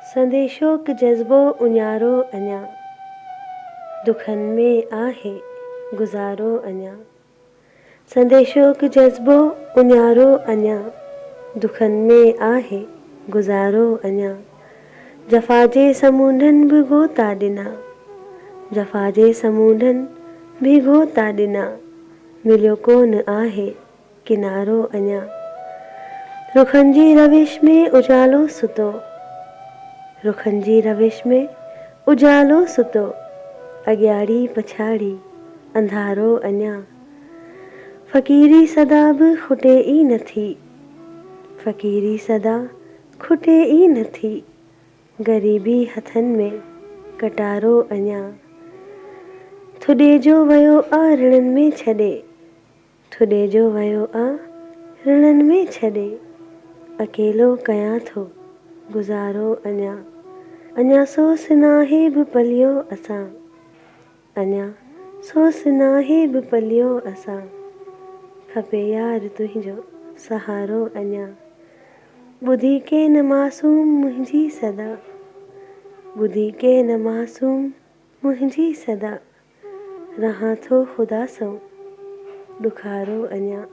संदेशोक जज़्बो उञारो अञा, दुखनि में आहे गुज़ारो अञा। संदेशोक जज़्बो उञारो अञा, दुखनि में आहे गुज़ारो अञा। जफ़ा जे समूंडनि बि ॻोता ॾिना, जफ़ा जे समूंडनि बि ॻोता ॾिना, मिलियो कोन आहे किनारो अञा। रुखनि जी रविश में उजालो सुतो, रुखनि जी रविश में उजालो सुतो, अॻियाड़ी पछाड़ी अंधारो अञा। फ़क़ीरी सदा बि खुटे ई नथी, फ़क़ीरी सदा खुटे ई नथी, ग़रीबी हथनि में कटारो अञा। थुॾे जो वियो आ ऋणनि में छॾे, थुॾे जो वियो आ ऋणनि में छॾे, अकेलो कयां थो गुज़ारो अञा। अञा सोस नाहे बि पलियो असां, अञा सोस नाहे बि पलियो असां, खपे यार तुंहिंजो सहारो अञा। ॿुधी के न मासूम मुंहिंजी सदा, ॿुधी के न मासूम मुंहिंजी सदा, रहां थो ख़ुदा सां ॾुखारो अञा।